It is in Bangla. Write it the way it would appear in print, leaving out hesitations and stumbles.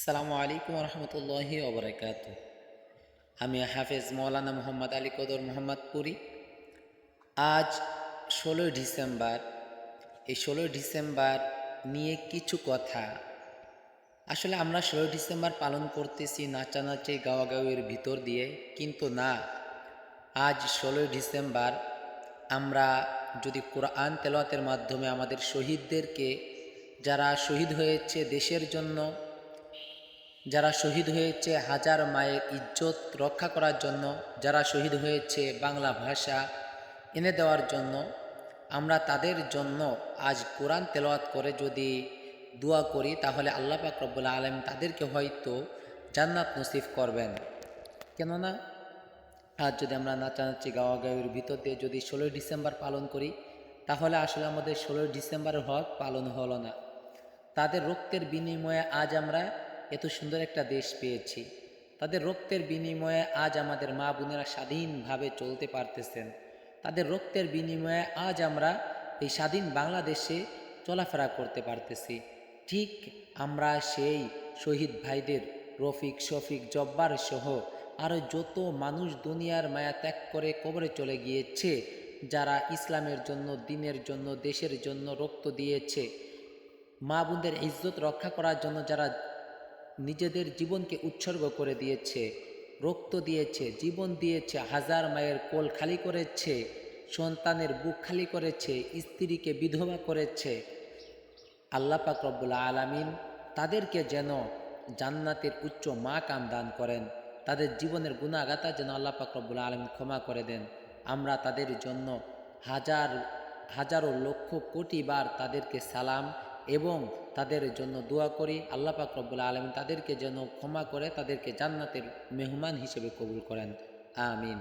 আসসালামু আলাইকুম রহমতুল্লাহি ওবরাকাত। আমি হাফেজ মৌলানা মোহাম্মদ আলী কদর মোহাম্মদপুরি। আজ 16ই ডিসেম্বর। এই 16ই ডিসেম্বর নিয়ে কিছু কথা। আসলে আমরা 16ই ডিসেম্বর পালন করতেছি নাচানাচি গাওয়াগাওয়ির ভিতর দিয়ে, কিন্তু না, আজ 16ই ডিসেম্বর আমরা যদি কোরআন তেলাওয়াতের মাধ্যমে আমাদের শহীদদেরকে, যারা শহীদ হয়েছে দেশের জন্য, যারা শহীদ হয়েছে হাজার মায়ের ইজ্জত রক্ষা করার জন্য, যারা শহীদ হয়েছে বাংলা ভাষা এনে দেওয়ার জন্য, আমরা তাদের জন্য আজ কোরআন তেলাওয়াত করে যদি দোয়া করি, তাহলে আল্লাহ পাক রব্বুল আলামিন তাদেরকে হয়তো জান্নাত নসিব করবেন। কেননা আজ যদি আমরা নাচানাচি গাওয়াগাওয়ির ভিতর দিয়ে যদি 16ই ডিসেম্বর পালন করি, তাহলে আসলে আমাদের 16ই ডিসেম্বরের হক পালন হলো না। তাদের রক্তের বিনিময়ে আজ আমরা এত সুন্দর একটা দেশ পেয়েছি। তাদের রক্তের বিনিময়ে আজ আমাদের মা বোনেরা স্বাধীনভাবে চলতে পারতেছেন। তাদের রক্তের বিনিময়ে আজ আমরা এই স্বাধীন বাংলাদেশে চলাফেরা করতে পারতেছি। ঠিক আমরা সেই শহীদ ভাইদের, রফিক, শফিক, জব্বার সহ আরও যত মানুষ দুনিয়ার মায়া ত্যাগ করে কবরে চলে গিয়েছে, যারা ইসলামের জন্য, দিনের জন্য, দেশের জন্য রক্ত দিয়েছে, মা বোনদের ইজ্জত রক্ষা করার জন্য যারা নিজেদের জীবনকে উৎসর্গ করে দিয়েছে, রক্ত দিয়েছে, জীবন দিয়েছে, হাজার মায়ের কোল খালি করেছে, সন্তানের বুক খালি করেছে, স্ত্রীকে বিধবা করেছে, আল্লাহ পাক রব্বুল আলামিন তাদেরকে যেন জান্নাতের উচ্চ মাকাম দান করেন। তাদের জীবনের গুনাহগাতা যেন আল্লাহ পাক রব্বুল আলামিন ক্ষমা করে দেন। আমরা তাদের জন্য হাজারো লক্ষ কোটি বার তাদেরকে সালাম এবং তাদের জন্য দোয়া করি। আল্লাহ পাক রব্বুল আলামিন তাদেরকে যেন ক্ষমা করে তাদেরকে জান্নাতের মেহমান হিসেবে কবুল করেন। আমিন।